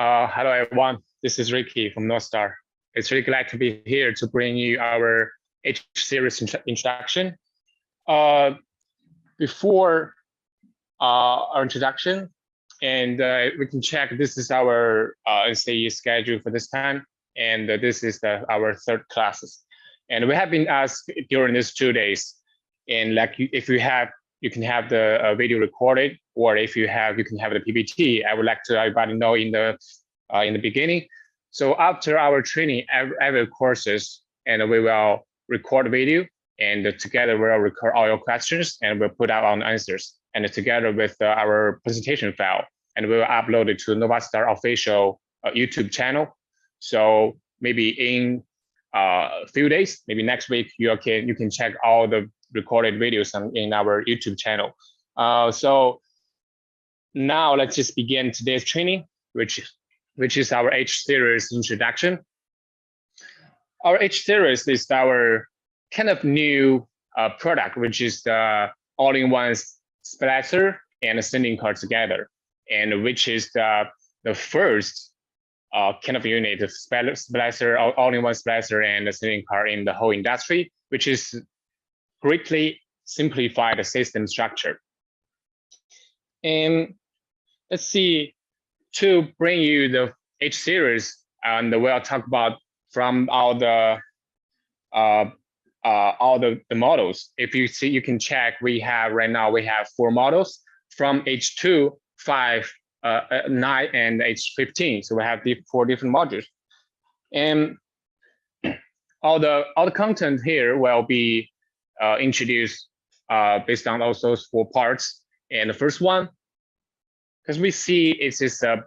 Hello, everyone. This is Ricky from NovaStar. It's really glad to be here to bring you our H series introduction. Before our introduction, and we can check this is our NCE schedule for this time, and this is our third classes. And we have been asked during these 2 days, and like if you have, you can have the video recorded, or if you have, you can have the PPT. I would like to let everybody know in the beginning. So after our training, every courses, and we will record video, and together we'll record all your questions, and we'll put out on answers, and together with our presentation file, and we will upload it to NovaStar official YouTube channel. So maybe in a few days, maybe next week, you can check all the recorded videos in our YouTube channel. So now let's just begin today's training, which is our H series introduction. Our H series is our kind of new product, which is the all-in-one splicer and sending card together, and which is the first kind of unit of splicer, all-in-one splicer and sending card in the whole industry, which is greatly simplify the system structure. And let's see, to bring you the H series, and we'll talk about from all the models. If you see, you can check. We have right now 4 models from H2, 5, 9, and H15. So we have 4 different modules, and all the content here will be introduced based on all those 4 parts. And the first one, because we see it's just a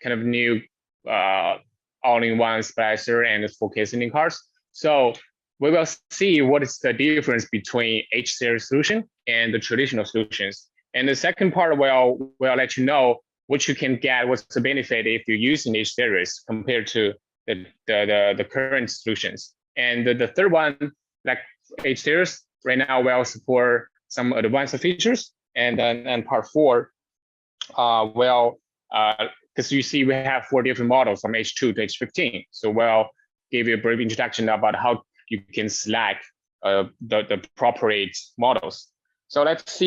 kind of new all-in-one splicer and 4K sending cards. So we will see what is the difference between H series solution and the traditional solutions. And the second part will let you know what you can get, what's the benefit if you're using H series compared to the current solutions. And the third one, like H series, right now will support some advanced features. And part 4 because you see we have 4 different models from H2 to H15. So we'll give you a brief introduction about how you can select the appropriate models. So let's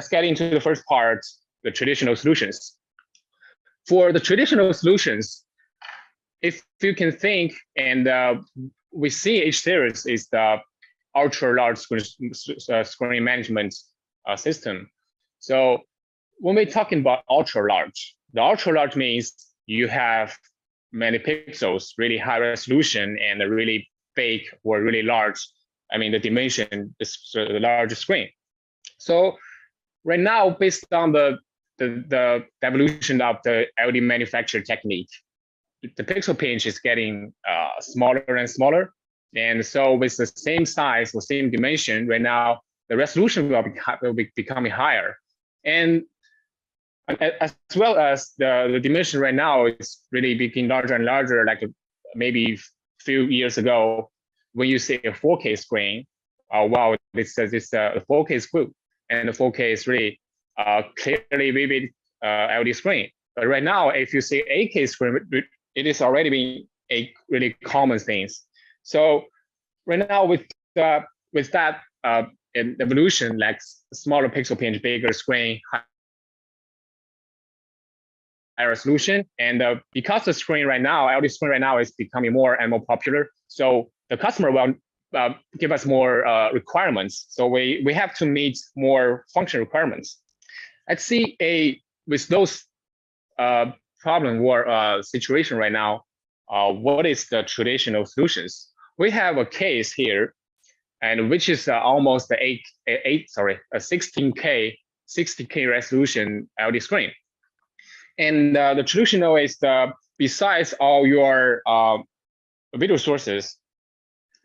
get into the first part, the traditional solutions. For the traditional solutions, if you can think, and we see H series is the ultra large screen management system. So when we're talking about ultra large, the ultra large means you have many pixels, really high resolution, and a really big or really large. I mean, the dimension is the largest screen. So right now, based on the evolution of the LED manufacture technique, the pixel pinch is getting smaller and smaller. And so with the same size or same dimension, right now, the resolution will be becoming higher. And as well as the dimension right now is really becoming larger and larger, like maybe a few years ago, when you see a 4K screen, wow, this a 4K screen, and the 4K is really clearly vivid LED screen. But right now, if you see 8K screen, it is already being a really common thing. So right now with that evolution, like smaller pixel pinch, bigger screen, higher resolution, and because the screen right now, LED screen right now is becoming more and more popular, so the customer will give us more requirements. So we have to meet more function requirements. Let's see with those problem or situation right now, what is the traditional solutions? We have a case here, and which is almost a 16K 60K resolution LED screen. And the traditional is besides all your video sources,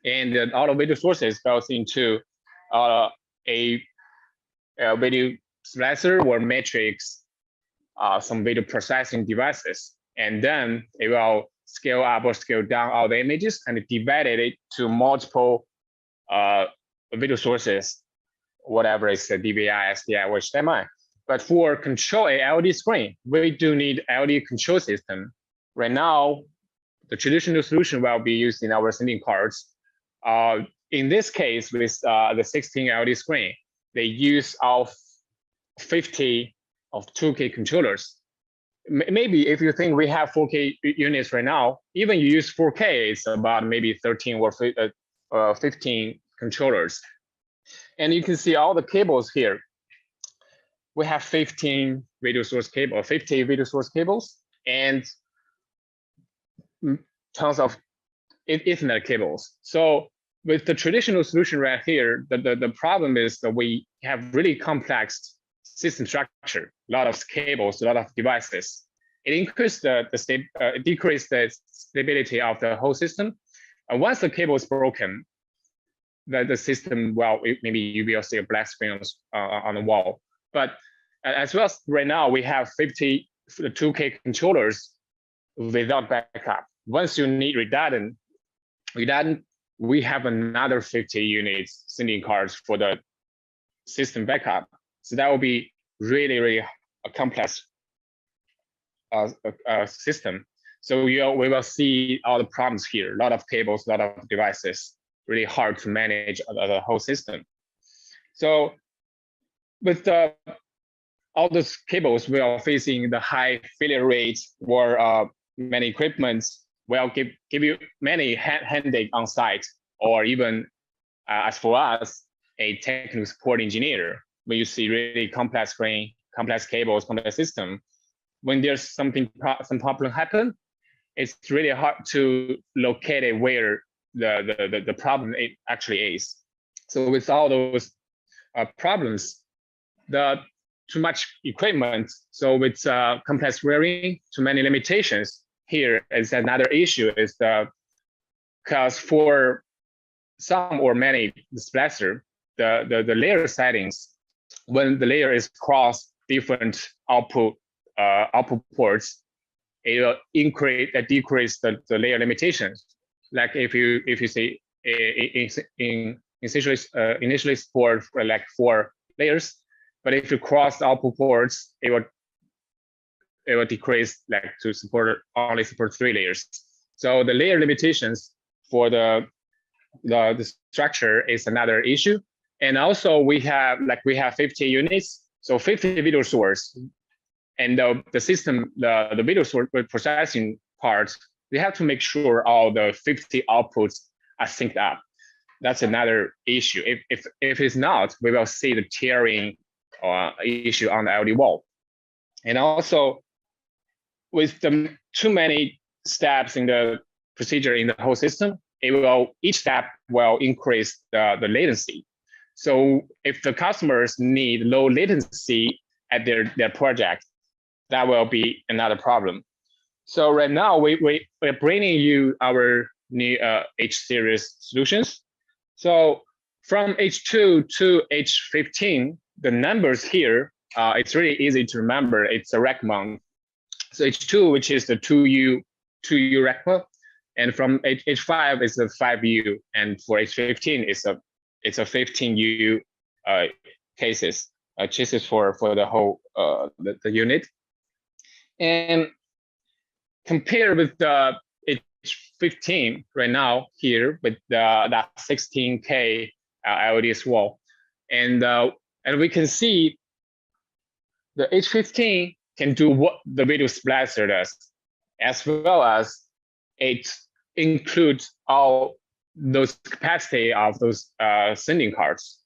and all the video sources goes into a video slicer or matrix, some video processing devices, and then it will scale up or scale down all the images and divide it to multiple video sources, whatever is the DVI, SDI, or HDMI. But for control a LED screen, we do need LED control system. right now, the traditional solution will be used in our sending cards. In this case, with the 16 LED screen, they use of 50 of 2K controllers. Maybe if you think we have 4K units right now, even you use 4K, it's about maybe 13 or 15 controllers. And you can see all the cables here. We have 15 video source cable, 50 video source cables, and tons of Ethernet cables. So with the traditional solution right here, the problem is that we have really complex system structure, a lot of cables, a lot of devices. It increased it decreased the stability of the whole system. And once the cable is broken, the system, well, maybe you will see a black screen on the wall. But as well as right now, we have 50 2K controllers without backup. Once you need redundant, we have another 50 units sending cards for the system backup. So that will be really, really a complex system. So we will see all the problems here, a lot of cables, a lot of devices, really hard to manage the whole system. So with all those cables, we are facing the high failure rate, or many equipments will give you many headache on site, or even as for us, a technical support engineer, when you see really complex screen, complex cables, complex system, when there's some problem happen, it's really hard to locate where the problem it actually is. So with all those problems, too much equipment, so with complex wiring, too many limitations. Here is another issue, is because for some or many displacer, the layer settings, when the layer is cross different output ports, it will decrease the layer limitations. Like if you say initially support for like 4 layers, but if you cross output ports, it will decrease like to only support 3 layers. So the layer limitations for the structure is another issue. And also we have 50 units, so 50 video source, and the system, the video source processing parts, we have to make sure all the 50 outputs are synced up. That's another issue. If it's not, we will see the tearing issue on the LED wall. And also, with too many steps in the procedure in the whole system, each step will increase the latency. So if the customers need low latency at their project, that will be another problem. So right now, we're bringing you our new H series solutions. So from H2 to H15, the numbers here, it's really easy to remember. It's a rack mount. So H2, which is the 2U rack, and from H5 is the 5U, and for H15 it's a 15U chassis for the whole the unit. And compare with the H15 right now here with that 16K LED wall, and we can see the H15 can do what the video splicer does, as well as it includes all those capacity of those sending cards.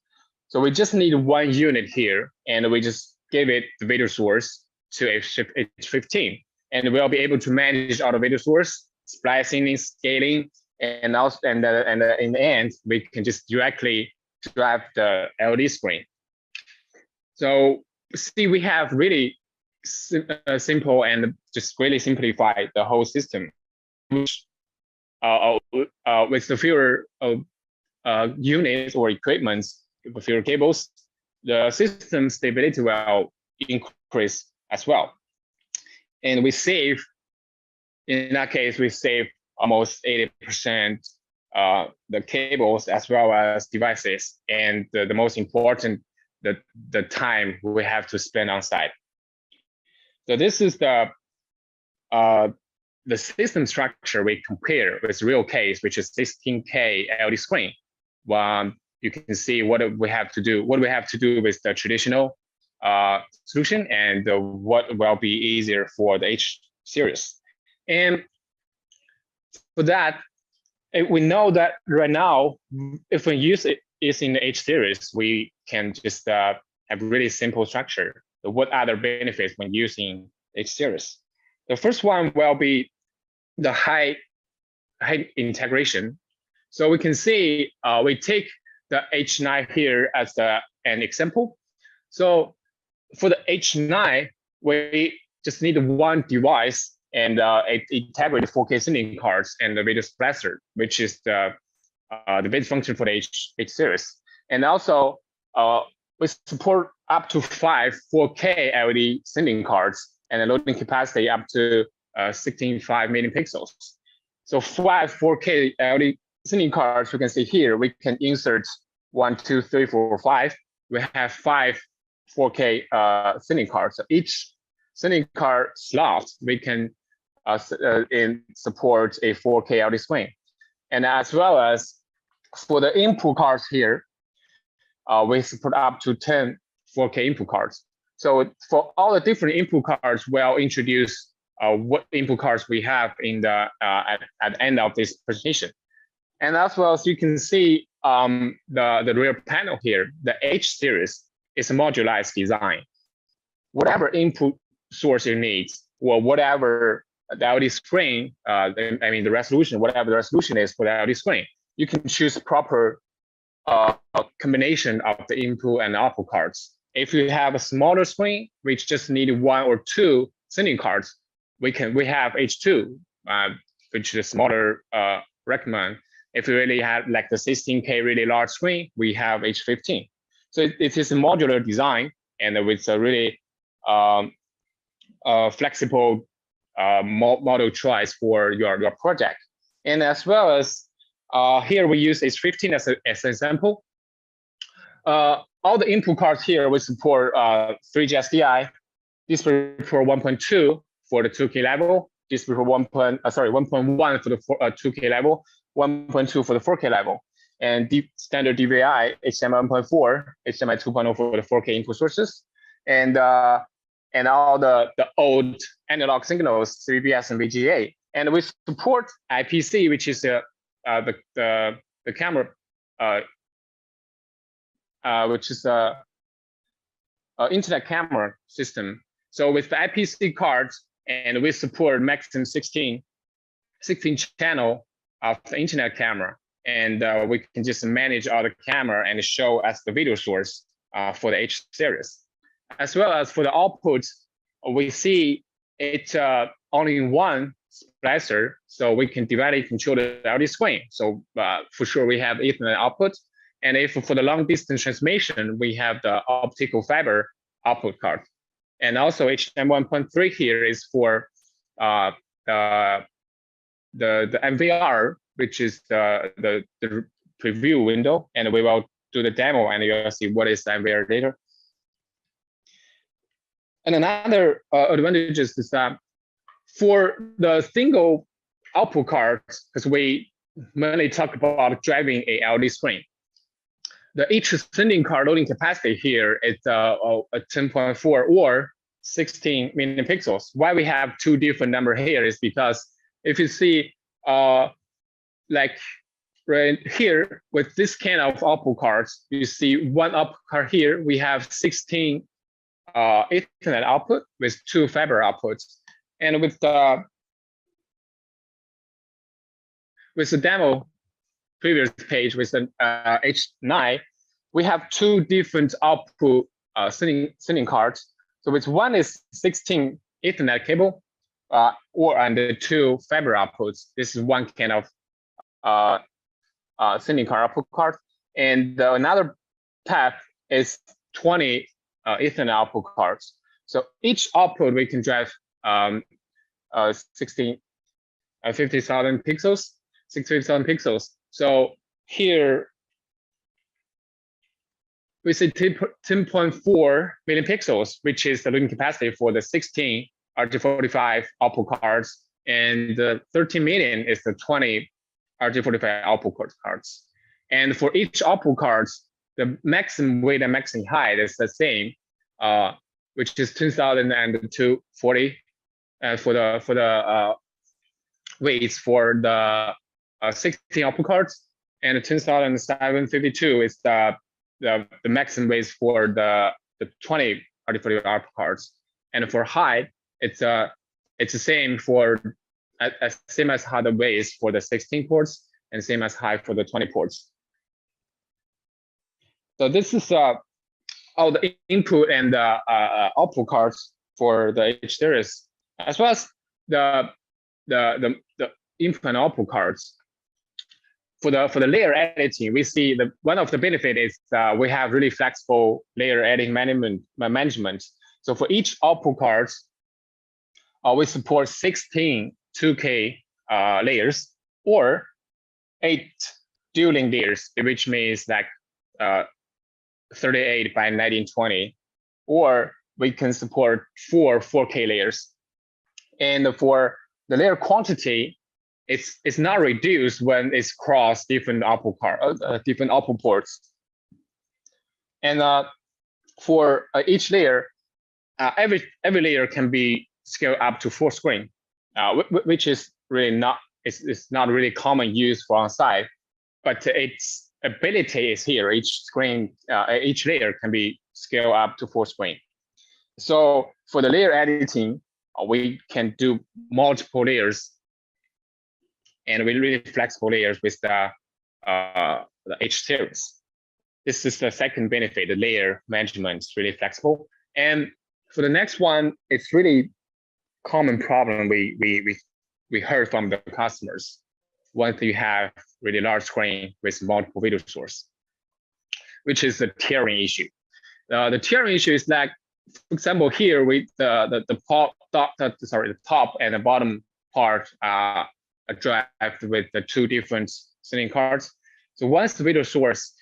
So we just need 1 unit here, and we just give it the video source to H15, and we'll be able to manage all the video source, splicing and scaling, and also in the end, we can just directly drive the LED screen. So see, we have really simple and just really simplify the whole system, which with the fewer units or equipments, with fewer cables, the system stability will increase as well. And we save, in that case, we save almost 80% the cables as well as devices, and the most important, the time we have to spend on site. So this is the the system structure we compare with real case, which is 16K LED screen. You can see what we have to do with the traditional solution, and what will be easier for the H series. And for that, we know that right now, if we use it in the H series, we can just have really simple structure. So what other benefits when using H series? The first one will be the high integration. So we can see we take the H9 here as an example. So for the H9, we just need one device, and it integrates 4K sending cards and the video splicer, which is the base function for the H series. And also, we support up to 5 4K LED sending cards and a loading capacity up to 16.5 million pixels. So 5 4K LED sending cards, you can see here, we can insert 1, 2, 3, 4, 5. We have 5 4K sending cards. So each sending card slot, we can support a 4K LED screen. And as well as for the input cards here, we support up to 10 4K input cards. So for all the different input cards, we'll introduce what input cards we have in the at the end of this presentation. And as well as you can see the rear panel here, the H series is a modularized design. Whatever input source you need, or whatever the LED screen, the resolution, whatever the resolution is for the LED screen, you can choose proper combination of the input and output cards. If you have a smaller screen, which just need 1 or 2 sending cards, we have H2, which is smaller recommend. If you really have like the 16K really large screen, we have H15. So it is a modular design, and with a really flexible model choice for your project. And as well as here we use H15 as an example. All the input cards here we support 3G SDI, DisplayPort 1.2 for the 2K level, DisplayPort 1.1 for the 2K level, 1.2 for the 4K level, and standard DVI HDMI 1.4, HDMI 2.0 for the 4K input sources, and all the old analog signals, 3BS and VGA. And we support IPC, which is the camera, which is a internet camera system. So with the IPC cards, and we support maximum 16 channel of the internet camera, and we can just manage all the camera and show as the video source for the H series. As well as for the output, we see it only in one splicer, so we can directly control the LED screen. So for sure, we have Ethernet output. And if for the long distance transmission, we have the optical fiber output card. And also HDMI 1.3 here is for the MVR, which is the preview window. And we will do the demo, and you'll see what is the MVR later. And another advantage is that for the single output cards, because we mainly talk about driving a LED screen, the each sending card loading capacity here is a 10.4 or 16 million pixels. Why we have two different numbers here is because if you see, like right here with this kind of output cards, you see one output card here, we have 16 Ethernet output with 2 fiber outputs. And with the demo previous page with the H9, we have 2 different output sending cards. So with one is 16 Ethernet cable, and the 2 fiber outputs. This is one kind of sending card output card, and another path is 20 Ethernet output cards. So each output we can drive 50,000 pixels, 60,000 pixels. So here we see 10.4 million pixels, which is the loading capacity for the 16 RJ45 output cards and 13 million is the 20 RJ45 output cards. And for each output cards, the maximum width and maximum height is the same, which is 2,240 for the weights for the 16 output cards, and 2,752 is the maximum weights for the 20 RJ45 output cards. And for height, it's the same for same as how the weights for the 16 ports and same as height for the 20 ports. So this is all the input and the output cards for the H series, as well as the input and output cards. For the layer editing, we see one of the benefits is we have really flexible layer editing management. So for each output cards, we support 16 2K layers or 8 dueling layers, which means like 38 by 1920, or we can support 4K layers. And for the layer quantity, it's not reduced when it's cross different output ports. And for each layer, every layer can be scaled up to 4 screen, which is really not not really common use for on-site, but its ability is here. Each layer can be scaled up to 4 screen. So for the layer editing, we can do multiple layers, and we really flexible layers with the H series. This is the second benefit. The layer management is really flexible. And for the next one, it's really common problem we heard from the customers once you have really large screen with multiple video source, which is the tearing issue. The tearing issue is like, for example, here with the top and the bottom part drive with the 2 different sending cards. So once the video source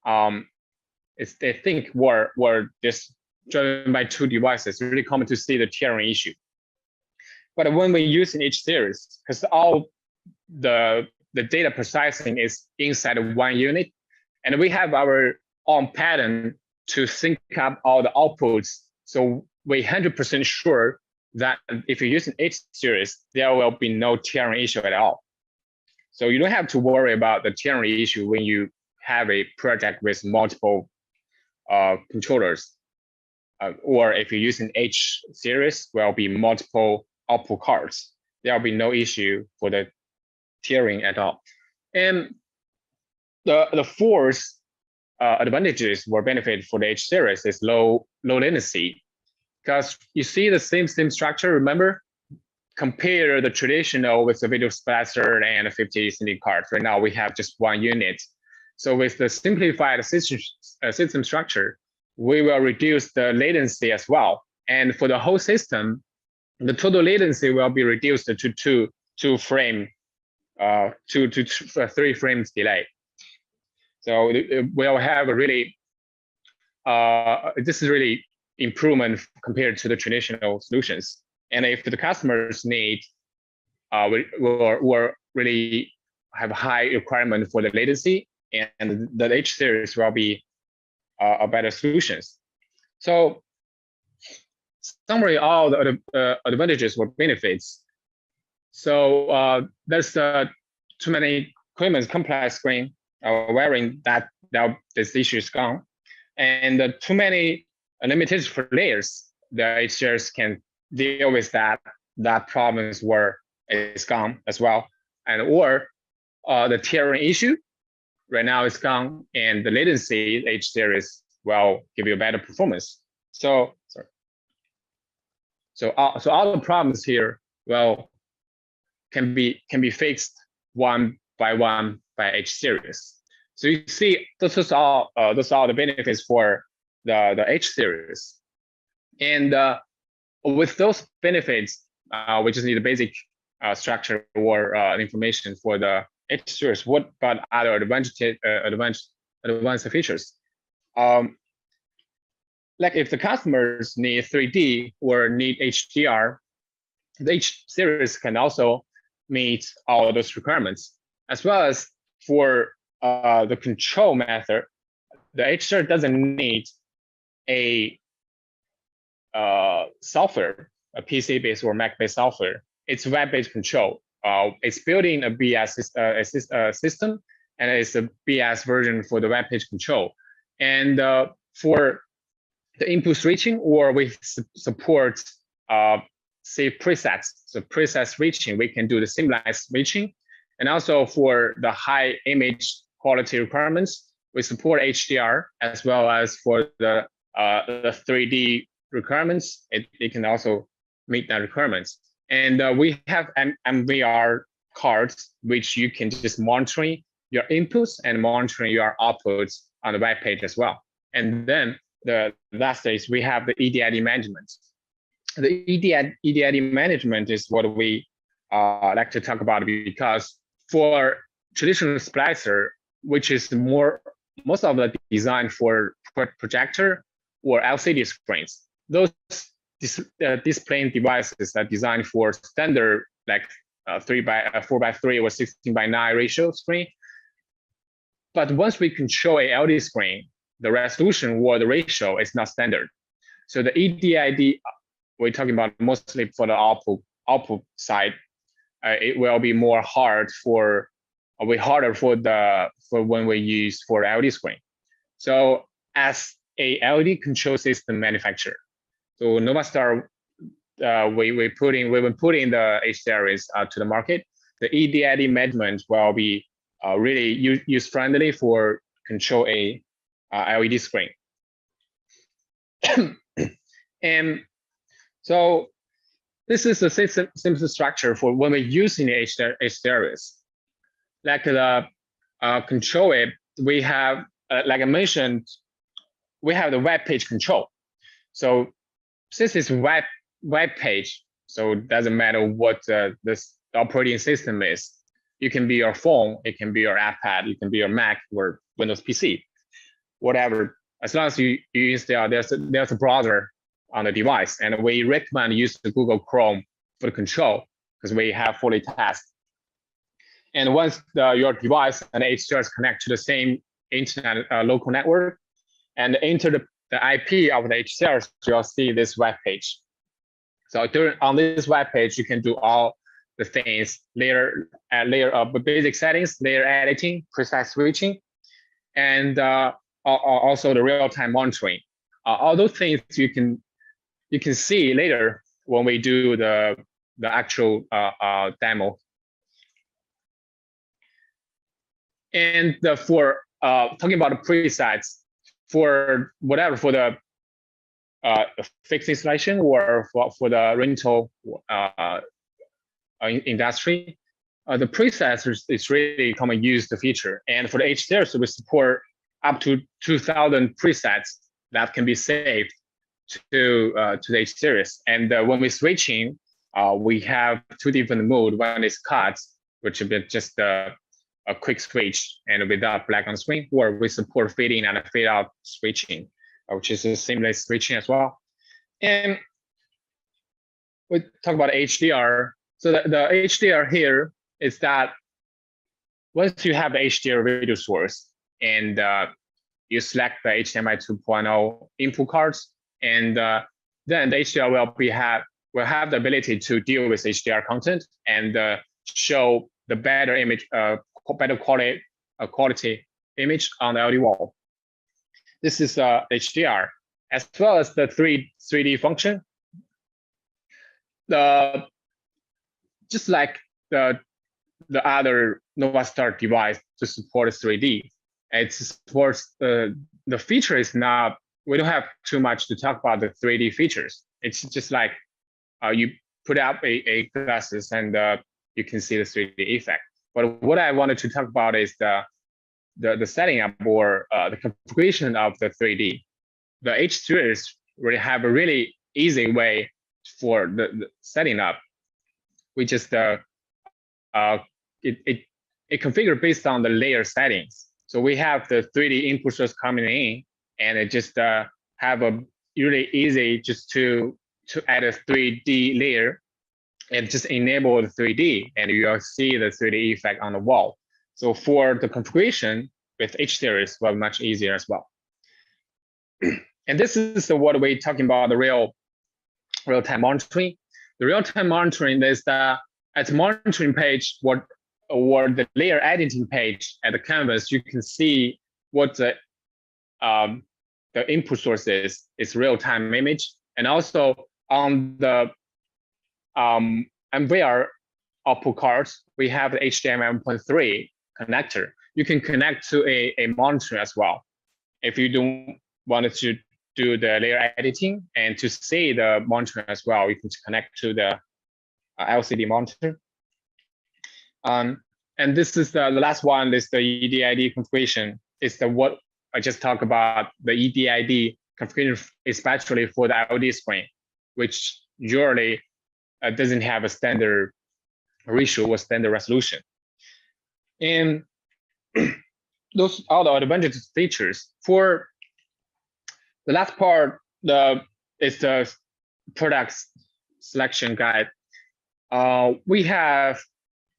they think were just driven by 2 devices, it's really common to see the tearing issue. But when we use in each series, because all the data processing is inside of 1 unit, and we have our own pattern to sync up all the outputs, so we're 100% sure that if you use an H series, there will be no tearing issue at all. So you don't have to worry about the tearing issue when you have a project with multiple controllers. Or if you use an H series, will be multiple output cards. There will be no issue for the tearing at all. And the fourth advantages or benefit for the H series is low latency, because you see the same structure. Remember, compare the traditional with the video splicer and 50 SD cards. Right now we have just 1 unit. So with the simplified system structure, we will reduce the latency as well. And for the whole system, the total latency will be reduced to 2 frame, 2 to 3 frames delay. So we'll have a really, this is really improvement compared to the traditional solutions. And if the customers need, will really have high requirement for the latency, and the H series will be a better solutions. So summary all the advantages or benefits. So there's too many equipment, complex screen wearing that this issue is gone, and too many limitations for layers. The H series can deal with that problems where it's gone as well, and or the tearing issue right now is gone, and the latency H series will give you a better performance. So all the problems here can be fixed one by one by H series. So you see, this is all the benefits for the H series, and with those benefits, we just need a basic structure or information for the H series. What about other advanced features? Like if the customers need 3D or need HDR, the H series can also meet all those requirements, as well as for the control method. The H series doesn't need a software, a PC-based or Mac-based software. It's web-based control. It's building a BS system, and it's a BS version for the web page control. And for the input switching, or we support say presets. So preset switching, we can do the seamless switching. And also for the high image quality requirements, we support HDR, as well as for the 3D requirements, it can also meet that requirements. And we have MVR cards, which you can just monitoring your inputs and monitoring your outputs on the web page as well. And then the last is we have the EDID management. The EDID management is what we like to talk about, because for traditional splicer, which is most of the design for projector or LCD screens, those displaying devices are designed for standard like 4:3 or 16:9 ratio screen. But once we control a LED screen, the resolution or the ratio is not standard. So the EDID, we're talking about mostly for the output side. It will be harder for when we use for LED screen. So as a LED control system manufacturer, so NovaStar, we've been putting the H series to the market. The EDID management will be really use friendly for control a LED screen. And so this is a simple structure for when we're using the H series. Like the control it, we have, like I mentioned, we have the web page control. So since it's web page, so it doesn't matter what this operating system is. It can be your phone, it can be your iPad, it can be your Mac or Windows PC, whatever. As long as you install, there's a browser on the device, and we recommend use the Google Chrome for the control because we have fully tested. And once your device and H series connect to the same internet local network and enter the IP of the H series, you'll see this web page. So on this web page, you can do all the things, layer of basic settings, layer editing, precise switching, and also the real-time monitoring. All those things you can see later when we do the actual demo. And for talking about the presets, for whatever, for the fixed installation or for the rental industry, the presets is really common used feature. And for the H series, we support up to 2,000 presets that can be saved to the H series. And when we're switching, we have two different modes. One is cuts, which is just a quick switch and without black on screen, or we support fade in and fade out switching, which is a seamless switching as well. And we talk about HDR. So the HDR here is that once you have the HDR video source and you select the HDMI 2.0 input cards, and then the HDR will have the ability to deal with HDR content and show the better image, better quality image on the LED wall. This is HDR, as well as the 3D function. Just like the other NovaStar device to support 3D, it supports the feature is not, we don't have too much to talk about the 3D features. It's just like you put up a glasses and you can see the 3D effect. But what I wanted to talk about is the setting up or the configuration of the 3D. The H series really have a really easy way for the setting up. We just it configured based on the layer settings. So we have the 3D input source coming in, and it just have a really easy just to add a 3D layer and just enable the 3D, and you'll see the 3D effect on the wall. So for the configuration with H series, will be much easier as well. And this is what we're talking about, the real-time monitoring. The real-time monitoring is that at the monitoring page or the layer editing page at the canvas, you can see what the input source is. It's real-time image, and also on the MVR output cards, we have the HDMI 1.3 connector. You can connect to a monitor as well. If you don't want to do the layer editing and to see the monitor as well, you can connect to the LCD monitor. And this is the last one, is the EDID configuration. It's the what I just talked about, the EDID configuration, especially for the LD screen, which usually doesn't have a standard ratio or standard resolution. And those are the advantages features. For the last part, is the product selection guide. We have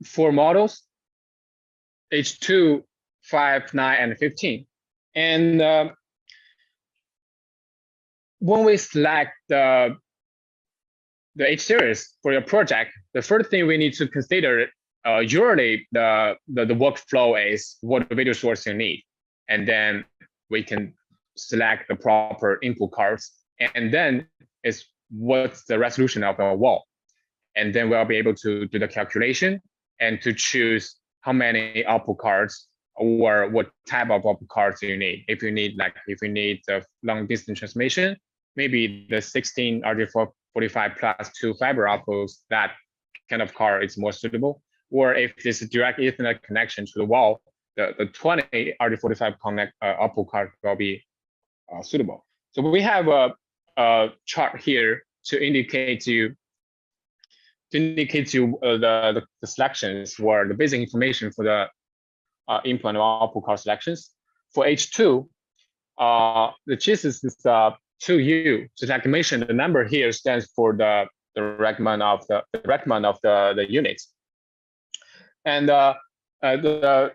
4 models, H2, 5, 9, and 15. And when we select the H series for your project, the first thing we need to consider, usually the workflow is what video source you need, and then we can select the proper input cards, and then is what's the resolution of the wall, and then we'll be able to do the calculation and to choose how many output cards or what type of output cards you need. If you need the long distance transmission, maybe the 16 RJ45 plus 2 fiber outputs, that kind of card is more suitable. Or if this is direct Ethernet connection to the wall, the 20 RJ45 output card will be suitable. So we have a chart here to indicate to the selections or the basic information for the input and output card selections. For H2, the choices is 2U. So like I mentioned, the number here stands for the recommend of the units. And for the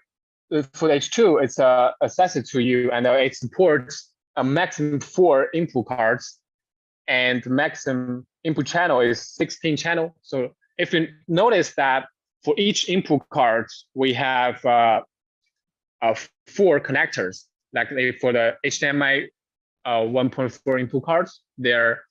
H2, it's accessible to you, and it supports a maximum 4 input cards, and maximum input channel is 16 channel. So if you notice that for each input card, we have 4 connectors. Like for the HDMI 1.4 input cards, there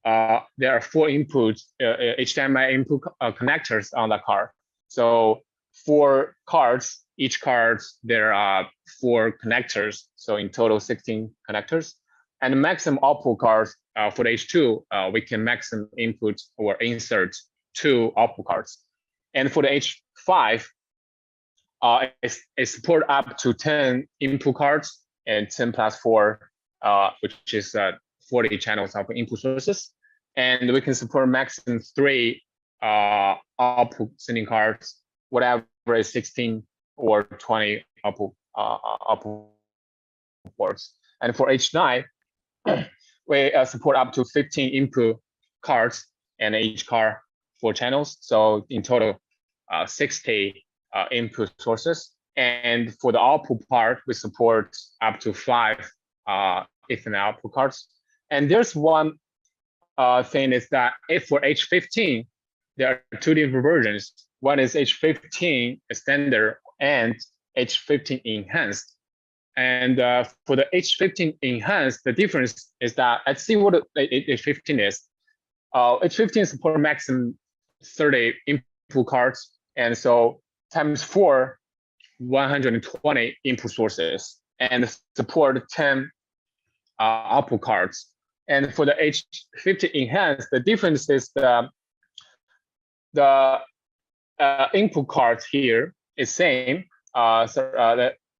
are 4 input HDMI input connectors on the card. So 4 cards, each card there are 4 connectors. So in total 16 connectors. And the maximum output cards for the H2, we can maximum input or insert 2 output cards. And for the H5, it support up to 10 input cards and 10 plus 4, which is 40 channels of input sources. And we can support maximum 3 output sending cards, whatever is 16 or 20 output ports. And for H9, we support up to 15 input cards and each card 4 channels. So in total, 60 input sources. And for the output part, we support up to 5 Ethernet output cards. And there's one thing is that if for H15, there are 2 different versions. One is H15 standard and H15 enhanced. And for the H15 enhanced, the difference is that, let's see what H15 is. H15 support maximum 30 input cards, and so times 4, 120 input sources, and support 10 output cards. And for the H15 enhanced, the difference is the input cards here is same.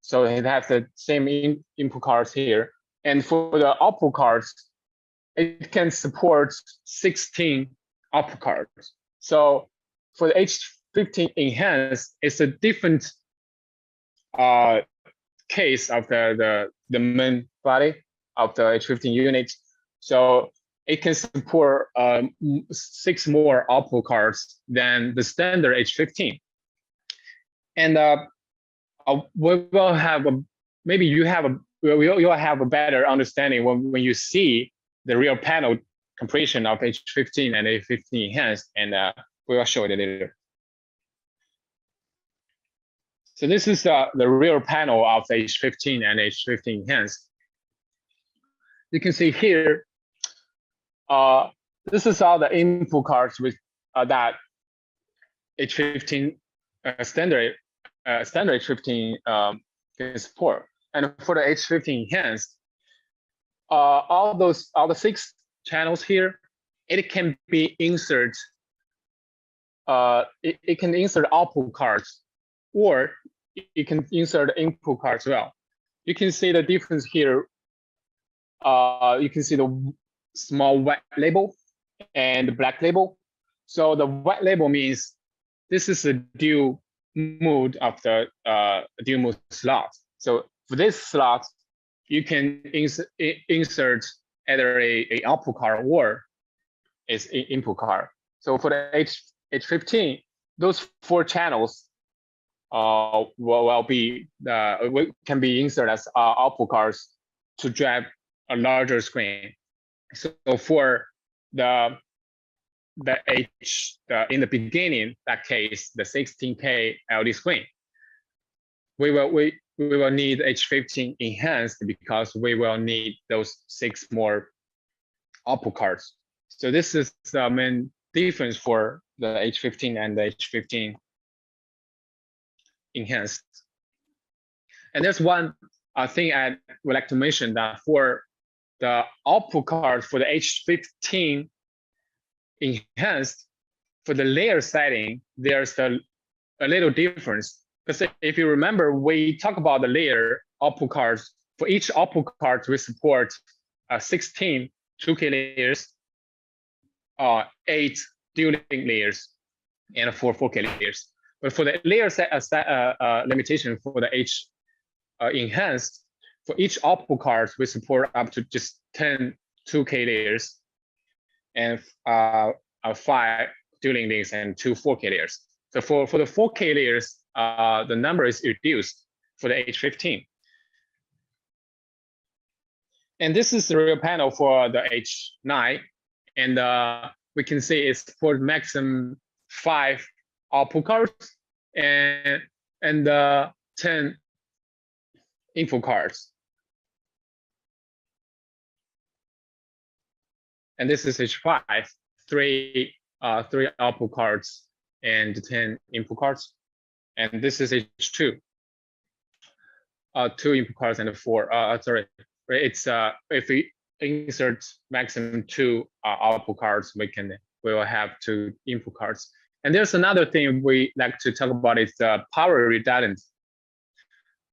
So it has the same input cards here. And for the output cards, it can support 16 output cards. So for the H15 enhanced, it's a different case of the main body of the H15 unit. So it can support 6 more output cards than the standard H15. And we will have maybe you'll have a better understanding when you see the real panel compression of H15 and H15 enhanced, and we will show it later. So this is the rear panel of H15 and H15 enhanced. You can see here, this is all the input cards with that H15 standard H15 can support. And for the H15 enhanced, all the 6 channels here, it can be insert. It can insert output cards, or it can insert input cards as well. You can see the difference here. You can see the small white label and the black label. So the white label means this is a dual mode of the dual mode slot. So for this slot, you can insert either a output card or is an input card. So for the H15, those 4 channels can be inserted as output cards to drive a larger screen. So for in the beginning, that case, the 16K LD screen, we will need H15 enhanced because we will need those 6 more output cards. So this is the main difference for the H15 and the H15 enhanced. And there's one thing I would like to mention, that for the output cards for the H15 enhanced, for the layer setting, there's a little difference. Because if you remember, we talk about the layer output cards. For each output card, we support 16 2K layers, 8 dual link layers, and 4 4K layers. But for the layer limitation for the H enhanced, for each output card, we support up to just 10 2K layers and 5 dual link layers and 2 4K layers. So for the 4K layers, the number is reduced for the H15. And this is the real panel for the H9. And we can see it's for maximum 5 output cards and 10 input cards. And this is H5, 3 output cards and 10 input cards. And this is H2, 2 input cards and 4. Sorry, it's if we insert maximum 2 output cards, we will have 2 input cards. And there's another thing we like to talk about, is the power redundant.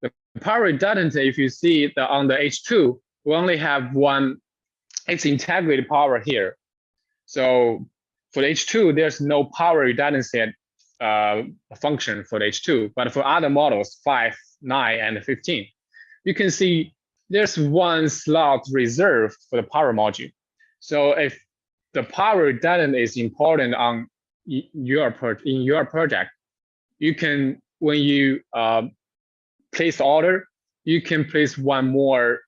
The power redundant, if you see on the H2, we only have one. It's integrated power here. So for the H2, there's no power redundancy function for the H2, but for other models, 5, 9, and 15, you can see there's one slot reserved for the power module. So if the power redundant is important on in your project, you can, when you place order, you can place one more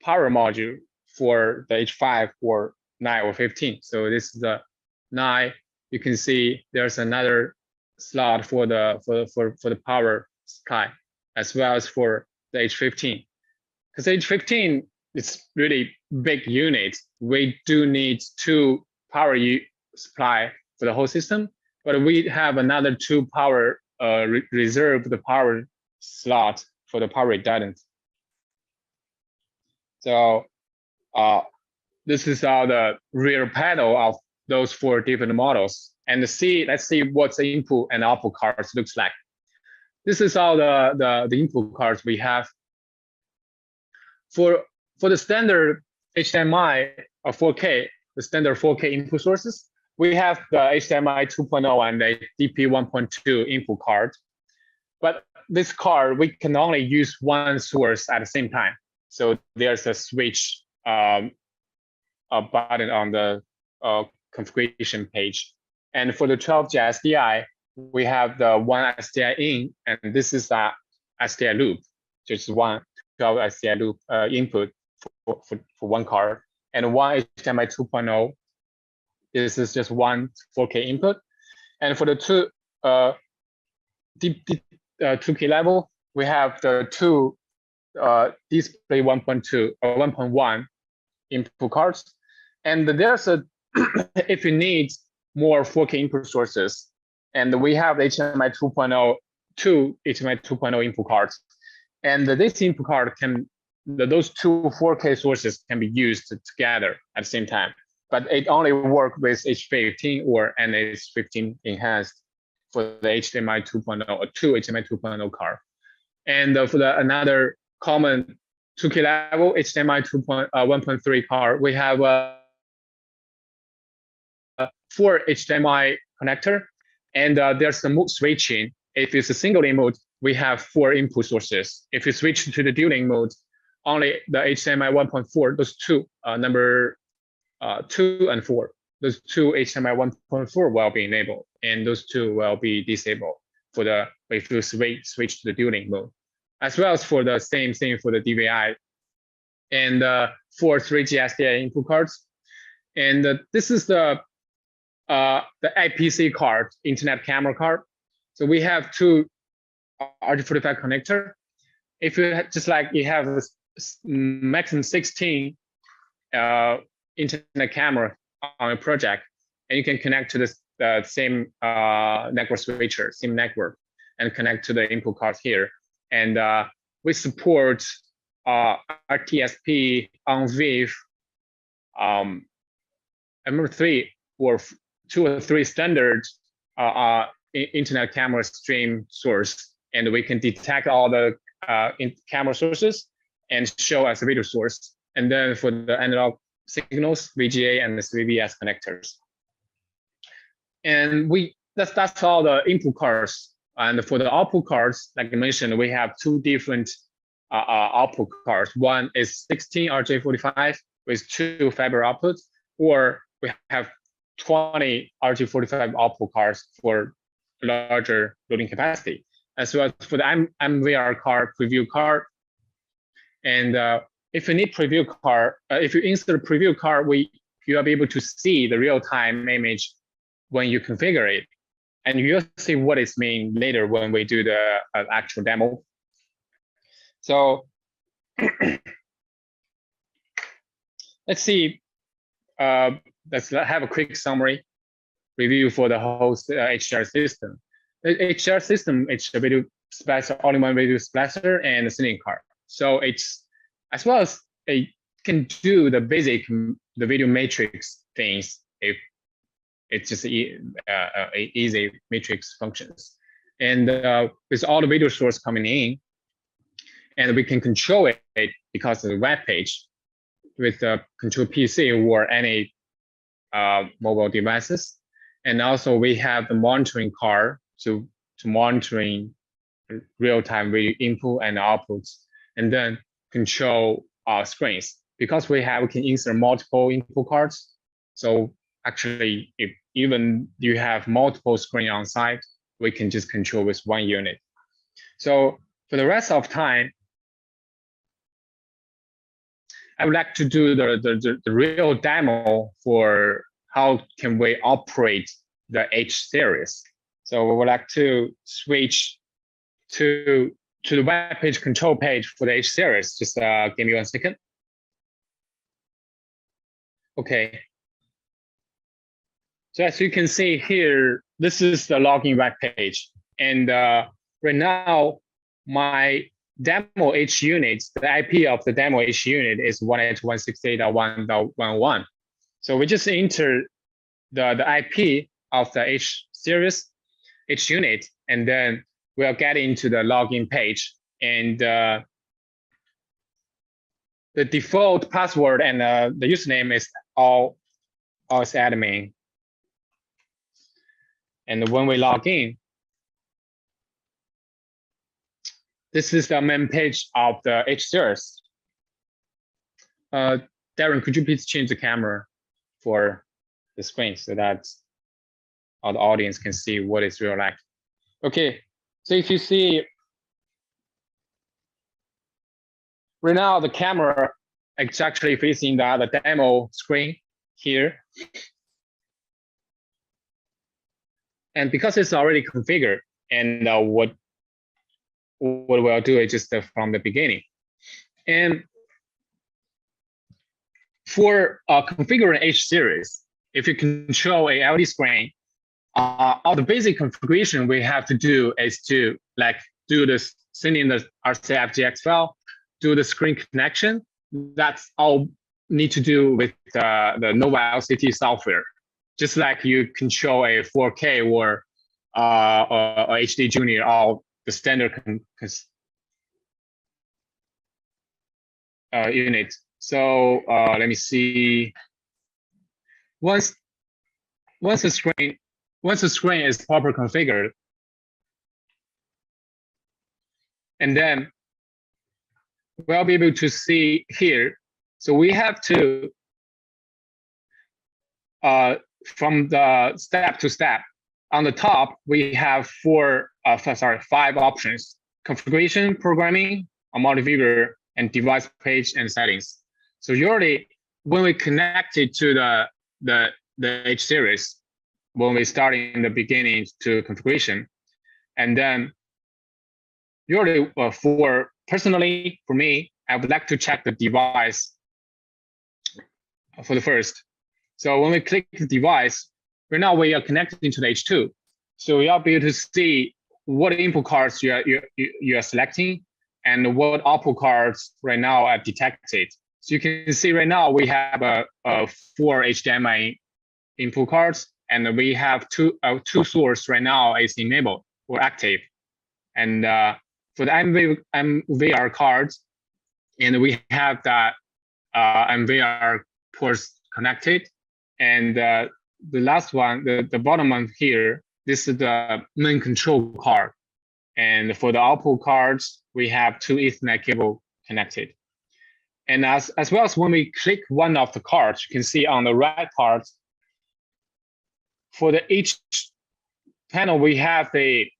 power module for the H5 or 9 or 15. So this is the 9. You can see there's another slot for the power supply, as well as for the H15. Because H15 is really big unit. We do need 2 power supply for the whole system, but we have another 2 power reserved the power slot for the power redundant. So this is the rear panel of those 4 different models. And let's see what the input and output cards looks like. This is all the input cards we have. For the standard HDMI 4K, the standard 4K input sources, we have the HDMI 2.0 and the DP 1.2 input card. But this card, we can only use one source at the same time. So there's a switch button on the configuration page. And for the 12G SDI, we have the one SDI in, and this is a SDI loop, just one 12 SDI loop input for one card, and one HDMI 2.0. This is just one 4K input. And for the 2K level, we have the two display 1.2 or 1.1 input cards. And there's a, if you need more 4K input sources, and we have HDMI 2.0, two HDMI 2.0 input cards. And this input card can, those two 4K sources can be used together at the same time, but it only works with H15 or NH15 enhanced for the HDMI 2.0 or two HDMI 2.0 card. And for the another common 2K level HDMI 1.3 card, we have 4 HDMI connector, and there's the mode switching. If it's a single in mode, we have 4 input sources. If you switch to the dual mode, only the HDMI 1.4, those two, number 2 and 4, those two HDMI 1.4 will be enabled, and those two will be disabled for the if you switch to the dual mode, as well as for the same thing for the DVI and for 3G SDI input cards. And this is the IPC card, internet camera card. So we have 2 RJ45 connector. If you just like you have a maximum 16 internet camera on a project, and you can connect to this same network switcher, same network, and connect to the input cards here. And we support RTSP, OnVIF, I remember 3 or 2 or 3 standard internet camera stream source, and we can detect all the camera sources and show as a video source. And then for the analog signals, VGA and the CVBS connectors. And that's all the input cards. And for the output cards, like I mentioned, we have 2 different output cards. One is 16 RJ45 with 2 fiber outputs, or we have 20 RJ45 output cards for larger loading capacity, as well as for the MVR card, preview card. And if you need preview card, if you insert a preview card, you will be able to see the real-time image when you configure it. And you'll see what it means later when we do the actual demo. So let's see. Let's have a quick summary review for the whole HDR system. The HDR system, it's a video splicer, all-in-one video splicer and a sending card. So it's, as well as it can do the basic the video matrix things if it's just easy matrix functions. And with all the video source coming in, and we can control it because of the web page with the control PC or any mobile devices. And also we have the monitoring card to monitoring real-time video input and outputs, and then control screens. Because we can insert multiple input cards. So actually, if even you have multiple screens on site, we can just control with one unit. So for the rest of time, I would like to do the real demo for how can we operate the H series. So we would like to switch to the web page control page for the H series. Just give me 1 second. Okay. So as you can see here, this is the login web page. And right now, my demo H unit, the IP of the demo H unit is 192.168.1.11. So we just enter the IP of the H series, H unit, and then we'll get into the login page. And the default password and the username is all admin. And when we log in, this is the main page of the H series. Darren, could you please change the camera for the screen so that all the audience can see what it's real like? Okay, so if you see right now, the camera is actually facing the demo screen here. And because it's already configured, and what we'll do is just from the beginning. And for configuring H series, if you control a LED screen, all the basic configuration we have to do is to do this, send in the RCFGX file, do the screen connection. That's all need to do with the NovaLCT software. Just like you control a 4K or HD Junior, all the standard unit. So let me see. Once the screen is properly configured, and then we'll be able to see here. So we have to from the step to step. On the top, we have 5 options: configuration, programming, a multiviewer, and device page and settings. So usually when we connect it to the H series, when we start in the beginning to configuration, and then usually personally for me, I would like to check the device for the first. So when we click the device, right now we are connecting to the H2. So you'll be able to see what input cards you are selecting and what output cards right now are detected. So you can see right now we have 4 HDMI input cards, and we have two source right now is enabled or active. And for the MVR cards, and we have that MVR ports connected. And the last one, the bottom one here, this is the main control card. And for the output cards, we have 2 Ethernet cable connected. And as well as when we click one of the cards, you can see on the right part, for each panel, we have the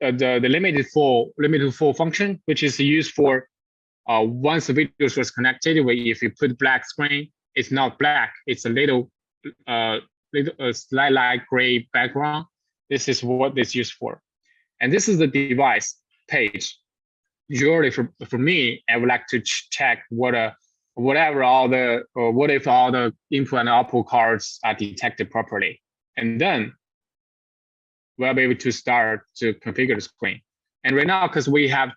limited full function, which is used for once the video is connected. If you put black screen, it's not black. It's a little slight light gray background. This is what this is used for. And this is the device page. Usually for me, I would like to check what if all the input and output cards are detected properly. And then we'll be able to start to configure the screen. And right now, because we have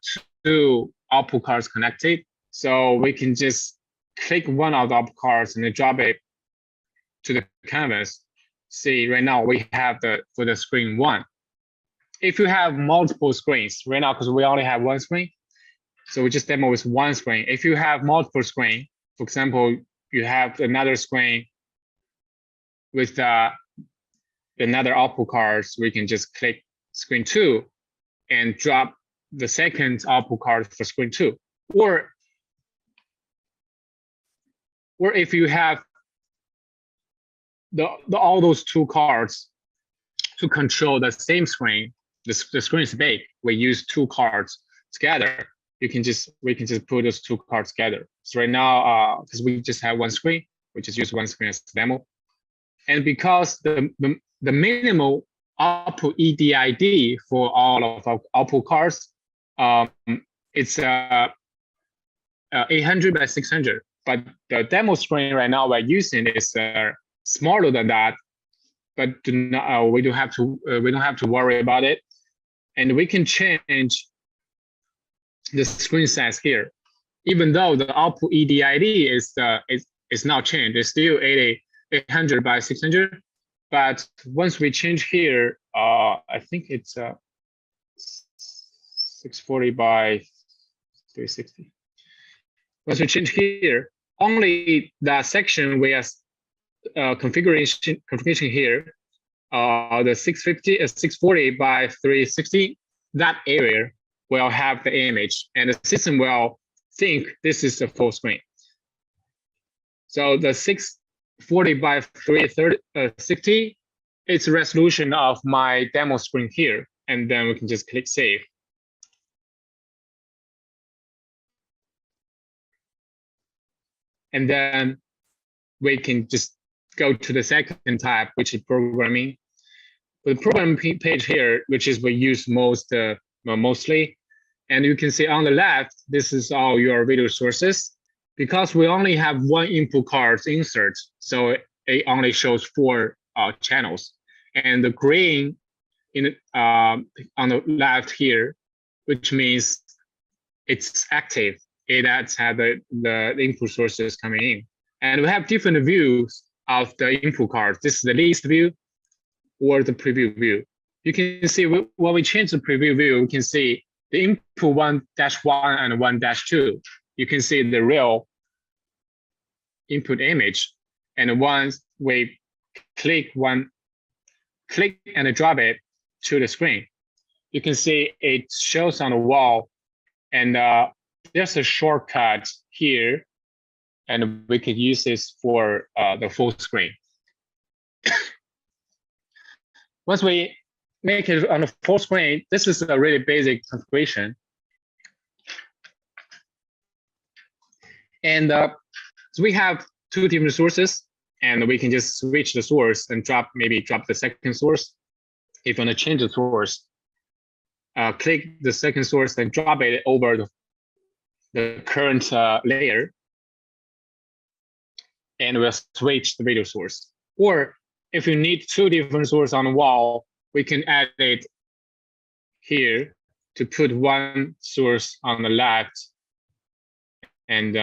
2 output cards connected, so we can just click one of the output cards and drop it to the canvas. See, right now we have for the screen 1. If you have multiple screens, right now, because we only have 1 screen, so we just demo with 1 screen. If you have multiple screen, for example, you have another screen with another output cards, we can just click screen 2 and drop the second output card for screen 2. Or if you have all those 2 cards to control the same screen, the screen is big, we use 2 cards together. We can just put those 2 cards together. So right now, because we just have 1 screen, we just use 1 screen as a demo. And because the minimal output EDID for all of our output cards, it's 800 by 600. But the demo screen right now we're using is smaller than that. But we don't have to worry about it, and we can change the screen size here. Even though the output EDID is now changed, it's still 800 by 600. But once we change here, I think it's 640 by 360. Once we change here, only that section we are configuration here, the 640 by 360, that area will have the image, and the system will think this is the full screen. So the 640 by 360, it's resolution of my demo screen here. And then we can just click save. And then we can just go to the second tab, which is programming. The programming page here, which is we use mostly. And you can see on the left, this is all your video sources. Because we only have one input card insert, so it only shows 4 channels. And the green on the left here, which means it's active. It has had the input sources coming in. And we have different views of the input cards. This is the list view or the preview view. You can see when we change the preview view, we can see the input 1-1 and 1-2. You can see the real input image. And once we click and drop it to the screen, you can see it shows on the wall. And there's a shortcut here, and we could use this for the full screen. Once we make it on the full screen, this is a really basic configuration. And so we have 2 different sources, and we can just switch the source and maybe drop the second source. If you want to change the source, click the second source and drop it over the current layer, and we'll switch the video source. Or if you need 2 different sources on the wall, we can add it here to put one source on the left and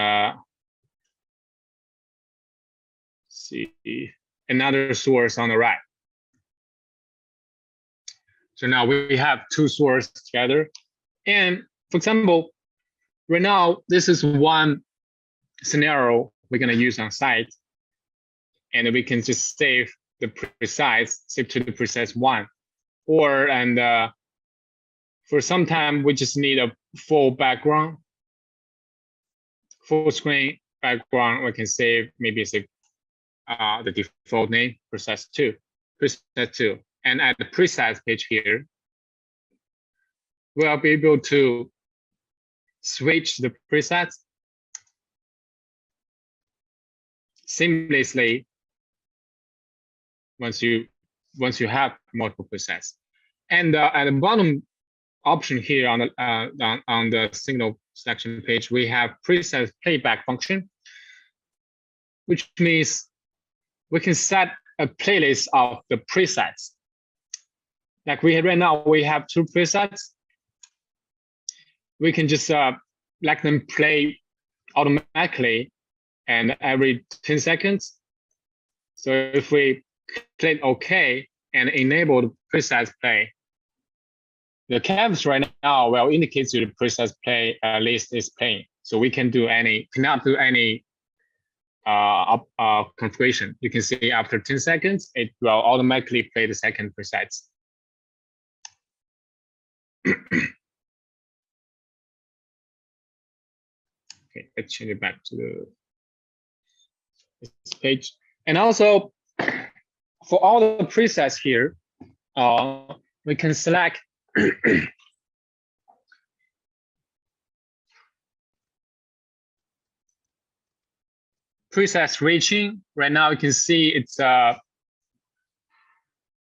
see another source on the right. So now we have 2 sources together. And for example, right now, this is one scenario we're going to use on site. And we can just save the preset, save to the preset 1. Or, and for some time, we just need a full background, full screen background. We can save, maybe save the default name, preset 2. And at the presets page here, we'll be able to switch the presets seamlessly once you have multiple presets. And at the bottom option here on the signal selection page, we have preset playback function, which means we can set a playlist of the presets. Like right now, we have 2 presets. We can just let them play automatically and every 10 seconds. So if we click OK and enable the presets play, the canvas right now will indicate to the presets play list is playing. So we cannot do any configuration. You can see after 10 seconds, it will automatically play the second presets. Okay, let's change it back to this page. And also, for all the presets here, we can select presets reaching. Right now, you can see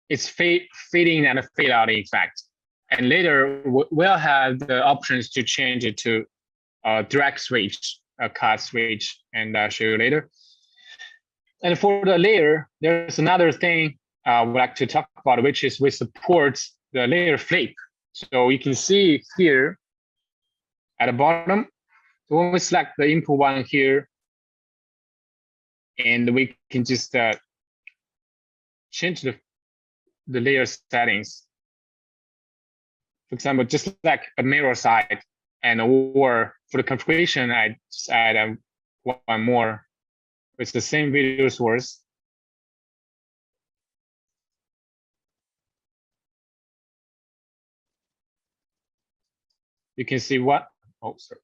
it's fading and fade out effect. And later, we'll have the options to change it to direct switch, a cut switch, and I'll show you later. And for the layer, there's another thing we'd like to talk about, which is we support the layer flip. So you can see here at the bottom, so when we select the input 1 here, and we can just change the layer settings. For example, just like a mirror side, and or for the configuration, I just add one more with the same video source. You can see what, oh, sorry,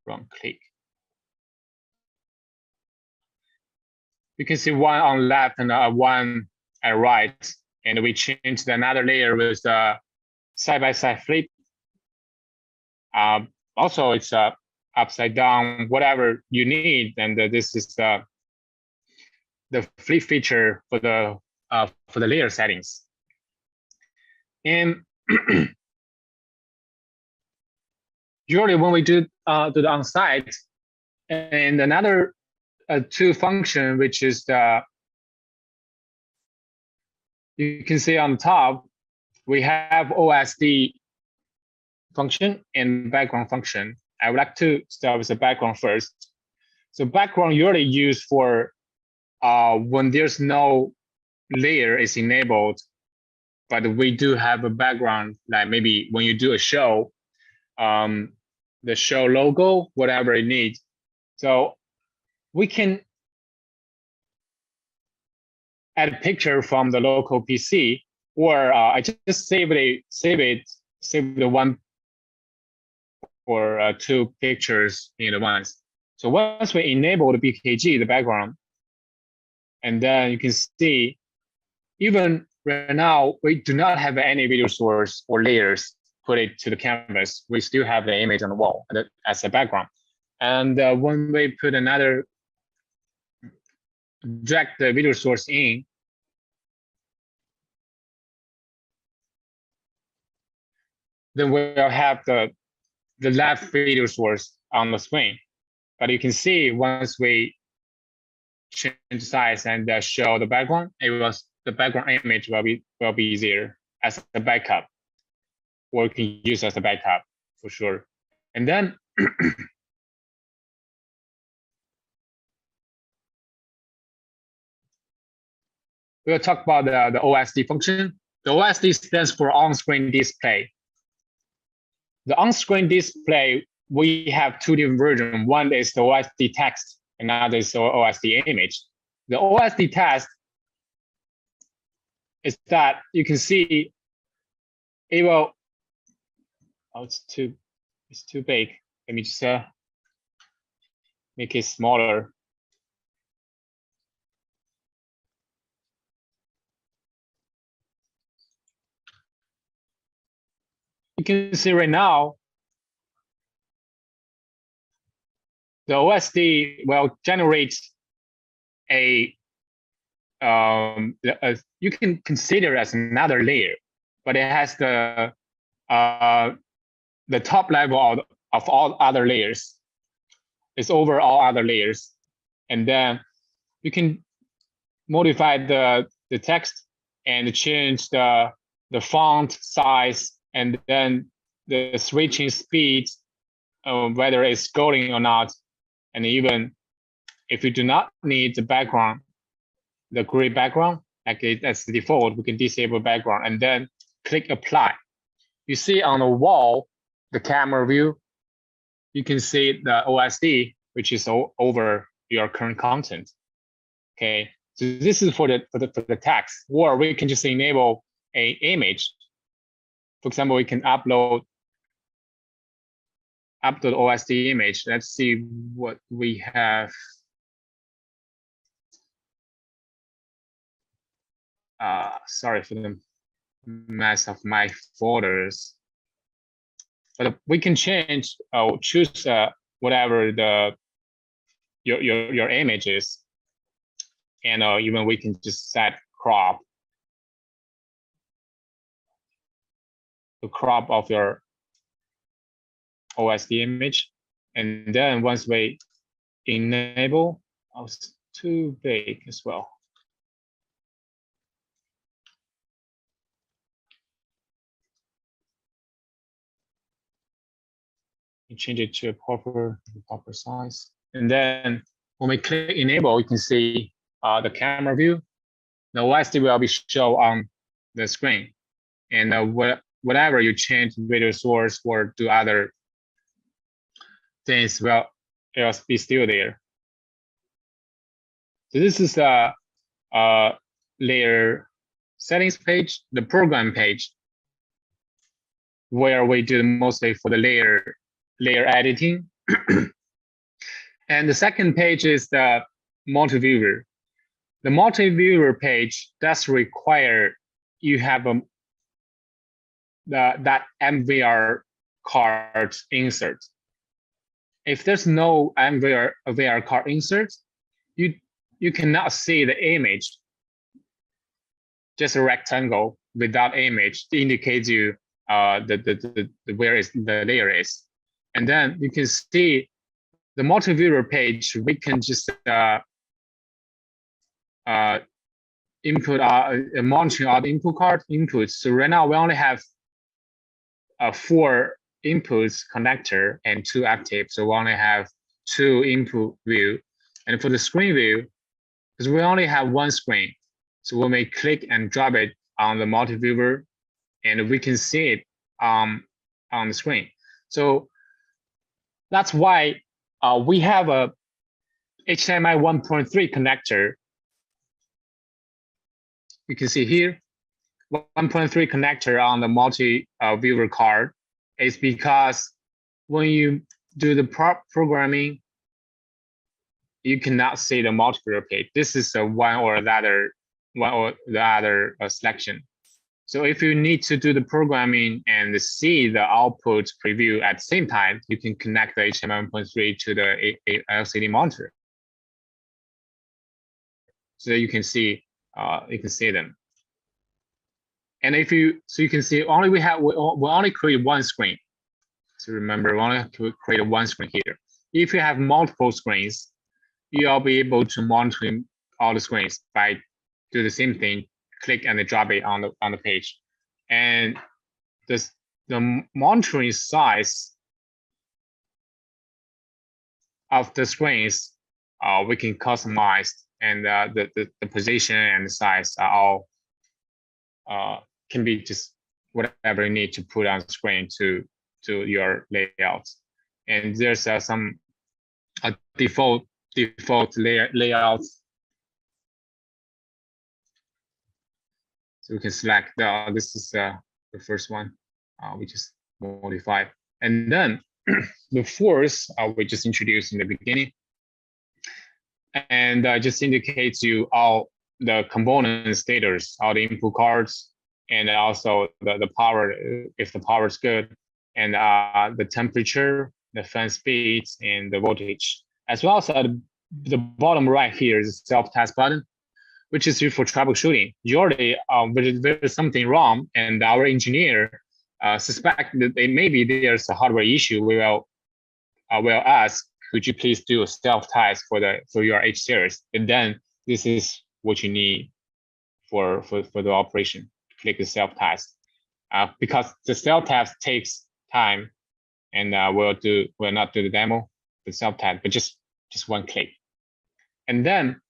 wrong click. You can see one on left and one at right. And we changed another layer with the side-by-side flip. Also, it's upside down, whatever you need. And this is the flip feature for the layer settings. And usually when we do the on-site, and another two function, which is the, you can see on the top, we have OSD function and background function. I would like to start with the background first. So background usually used for when there's no layer is enabled, but we do have a background, like maybe when you do a show, the show logo, whatever it needs. So we can add a picture from the local PC, or I just save the one or two pictures in once. So once we enable the BKG, the background, and then you can see, even right now, we do not have any video source or layers put it to the canvas. We still have the image on the wall as a background. And when we put another, drag the video source in, then we'll have the left video source on the screen. But you can see once we change the size and show the background, the background image will be easier as a backup, or you can use as a backup for sure. And then we'll talk about the OSD function. The OSD stands for on-screen display. The on-screen display, we have two different versions. One is the OSD text, another is the OSD image. The OSD text is that you can see it will, oh, it's too big. Let me just make it smaller. You can see right now, the OSD will generate you can consider as another layer, but it has the top level of all other layers. It's over all other layers. And then you can modify the text and change the font size, and then the switching speed, whether it's scrolling or not. And even if you do not need the background, the gray background, like that's the default, we can disable background and then click apply. You see on the wall, the camera view, you can see the OSD, which is over your current content. Okay, so this is for the text, or we can just enable an image. For example, we can upload OSD image. Let's see what we have. Sorry for the mess of my folders, but we can change or choose whatever your image is, and even we can just set crop, the crop of your OSD image, and then once we enable, oh, it's too big as well. You change it to a proper size, and then when we click enable, you can see the camera view. The OSD will be shown on the screen, and whatever you change video source or do other things, well, it will be still there. So this is the layer settings page, the program page, where we do mostly for the layer editing. And the second page is the multi-viewer. The multi-viewer page does require you have that MVR card insert. If there's no MVR card insert, you cannot see the image. Just a rectangle without image indicates you where is the layer is. And then you can see the multi-viewer page. We can just input monitoring our input card inputs. So right now we only have 4 inputs connector and 2 active. So we only have 2 input view. And for the screen view, because we only have 1 screen, so we may click and drop it on the multi-viewer, and we can see it on the screen. So that's why we have a HDMI 1.3 connector. You can see here, 1.3 connector on the multi-viewer card is because when you do the programming, you cannot see the multi-viewer page. This is one or the other selection. So if you need to do the programming and see the output preview at the same time, you can connect the HDMI 1.3 to the LCD monitor, so you can see them. And if you can see we only create 1 screen. So remember, we only have to create 1 screen here. If you have multiple screens, you'll be able to monitor all the screens by do the same thing, click and drop it on the page. And the monitoring size of the screens we can customize, and the position and the size are all can be just whatever you need to put on the screen to your layout. And there's some default layouts. So we can select this is the first one we just modify. And then the fourth we just introduced in the beginning, and just indicates you all the component status, all the input cards, and also the power, if the power is good, and the temperature, the fan speeds, and the voltage. As well as the bottom right here is a self-test button, which is used for troubleshooting. Usually, there's something wrong, and our engineer suspect that maybe there's a hardware issue. We will ask, could you please do a self-test for your H series? And then this is what you need for the operation. Click the self-test, because the self-test takes time, and we'll not do the demo, the self-test, but just 1 click. And then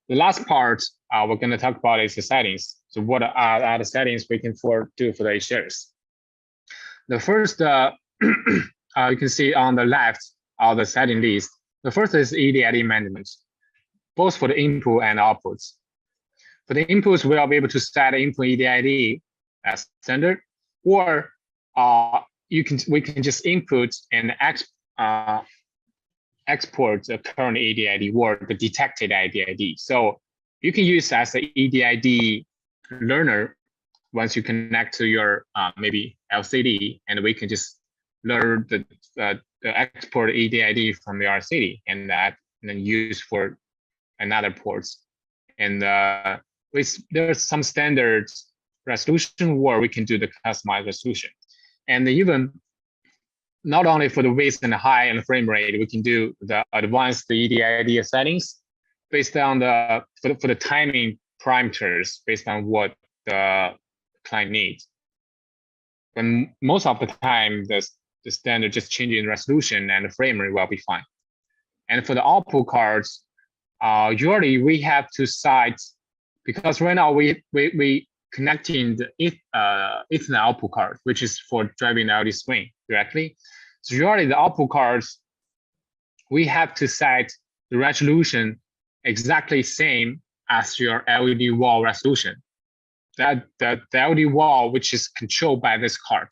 the last part we're going to talk about is the settings. So what are the settings we can do for the H series? The first, you can see on the left are the setting list. The first is EDID management, both for the input and outputs. For the inputs, we'll be able to set input EDID as standard, or we can just input and export the current EDID or the detected EDID. So you can use as the EDID learner once you connect to your maybe LCD, and we can just learn the export EDID from the RCD and then use for another ports. And there's some standard resolution where we can do the customized resolution. And even not only for the width and the height and the frame rate, we can do the advanced EDID settings based on for the timing parameters based on what the client needs. But most of the time, the standard just changing resolution and the frame rate will be fine. And for the output cards, usually we have to cite, because right now we connecting the Ethernet output card, which is for driving the LED screen directly. So usually the output cards, we have to set the resolution exactly same as your LED wall resolution. The LED wall, which is controlled by this card,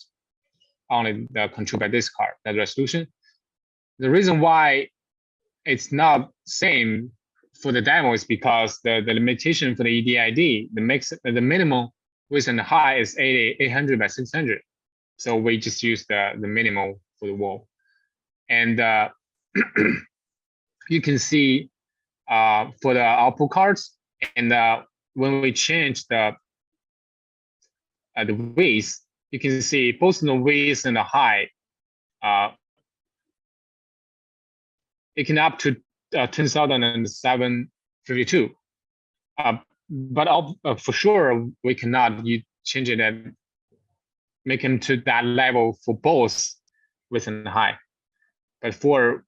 only controlled by this card, that resolution. The reason why it's not same for the demo is because the limitation for the EDID, the minimum width and height is 800 by 600. So we just use the minimum for the wall. And you can see for the output cards, and when we change the width, you can see both the width and the height, it can up to 10,752. But for sure, we cannot change it and make them to that level for both width and height. But for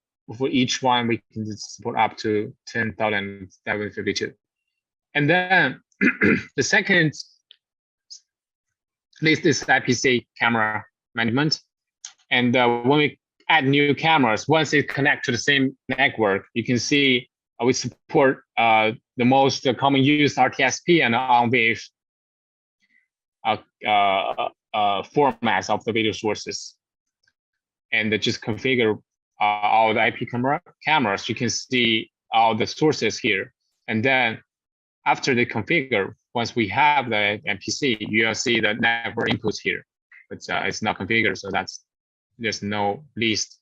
each one, we can support up to 10,752. And then the second list is IPC camera management. And when we add new cameras, once they connect to the same network, you can see we support the most common used RTSP and on-wave formats of the video sources. And just configure all the IP cameras. You can see all the sources here. And then after they configure, once we have the MPC, you'll see the network inputs here. But it's not configured, so there's no list.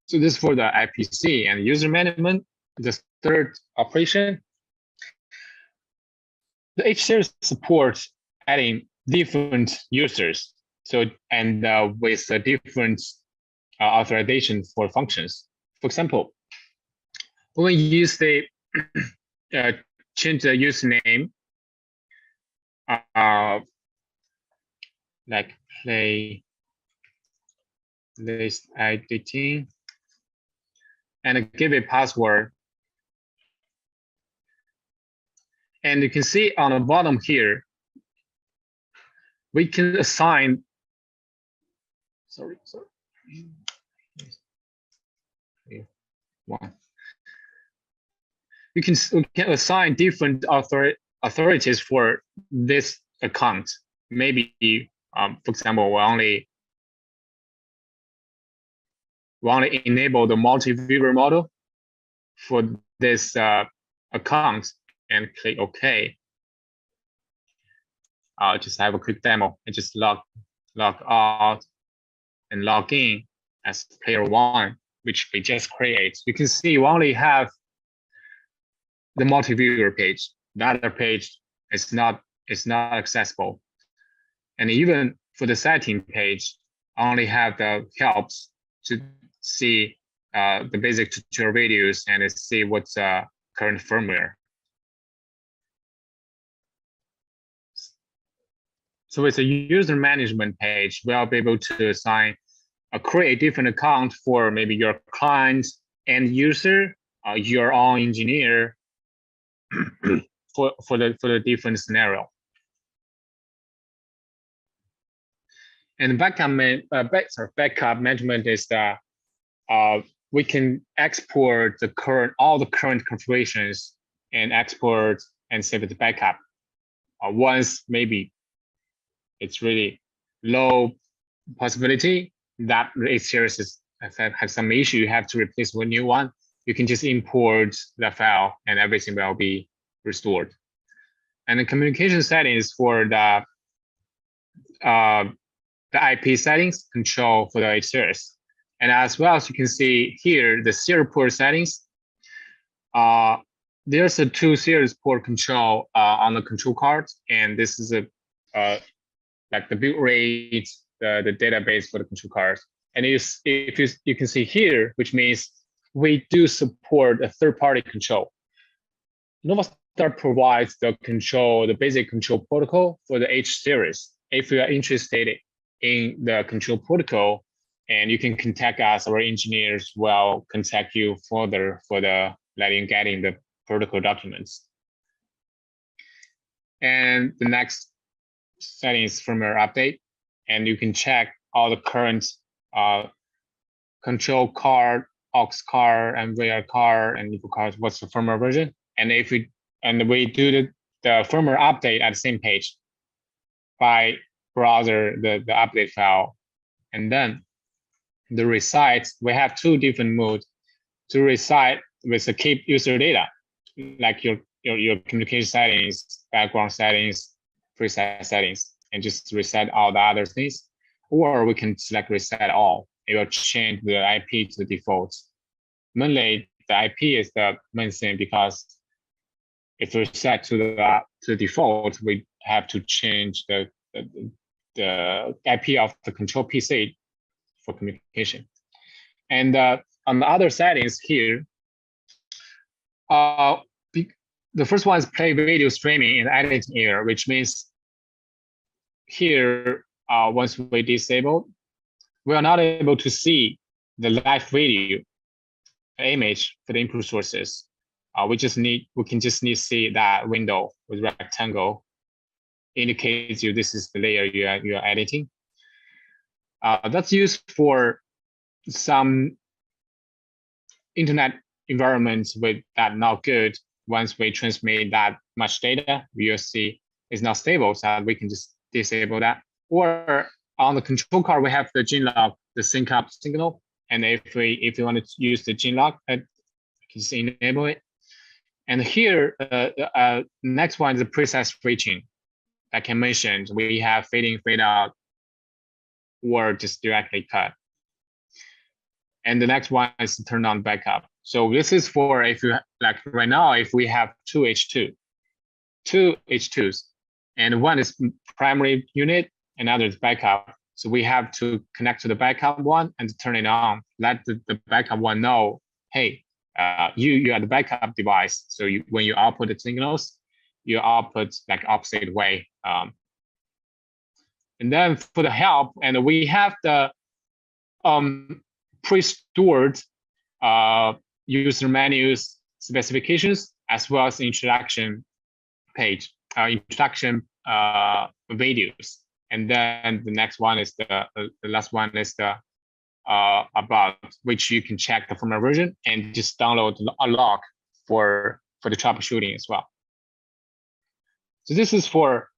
So this is for the IPC and user management. The third operation, the H-series supports adding different users. So and with a different authorization for functions. For example, when we use the change the username, like play list editing, and give a password. And you can see on the bottom here, we can assign, sorry. One. We can assign different authorities for this account. Maybe, for example, we only enable the multi-viewer model for this account and click OK. I'll just have a quick demo and just log out and log in as player one, which we just create. You can see we only have the multi-viewer page. The other page is not accessible. And even for the setting page, I only have the helps to see the basic tutorial videos and see what's current firmware. So with a user management page, we'll be able to assign create different account for maybe your client, end user, your own engineer for the different scenario. And backup management is that we can export all the current configurations and export and save it to backup. Once maybe it's really low possibility that H-series has some issue, you have to replace with a new one. You can just import the file and everything will be restored. And the communication settings for the IP settings control for the H-series. And as well as you can see here, the serial port settings. There's a 2 series port control on the control card, and this is like the build rate, the database for the control cards. And if you can see here, which means we do support a third-party control. NovaStar provides the basic control protocol for the H-series. If you are interested in the control protocol, and you can contact us, our engineers will contact you further for getting the protocol documents. And the next setting is firmware update, and you can check all the current control card, aux card, and VR card, and input cards. What's the firmware version? And we do the firmware update at the same page by browser the update file, and then the recite. We have 2 different modes to recite with the keep user data, like your communication settings, background settings, preset settings, and just reset all the other things. Or we can select reset all. It will change the IP to the default. Mainly, the IP is the main thing, because if we set to the default, we have to change the IP of the control PC for communication. And on the other settings here, the first one is play video streaming in editing area, which means here, once we disable, we are not able to see the live video image for the input sources. We can just need to see that window with rectangle indicates you this is the layer you are editing. That's used for some internet environments with that not good. Once we transmit that much data, we'll see it's not stable, so we can just disable that. Or on the control card, we have the Ginlock, the sync up signal. And if you want to use the Ginlock, you can just enable it. And here, next one is the preset switching. Like I mentioned, we have fade in, fade out, or just directly cut. And the next one is turn on backup. So this is for if you like right now, if we have two H2s, and one is primary unit, another is backup. So we have to connect to the backup one and turn it on. Let the backup one know, hey, you are the backup device. So when you output the signals, you output like opposite way. And then for the help, and we have the pre-stored user menus specifications, as well as introduction page, introduction videos. And then the next one is the last one is the about, which you can check the firmware version and just download a log for the troubleshooting as well. So this is for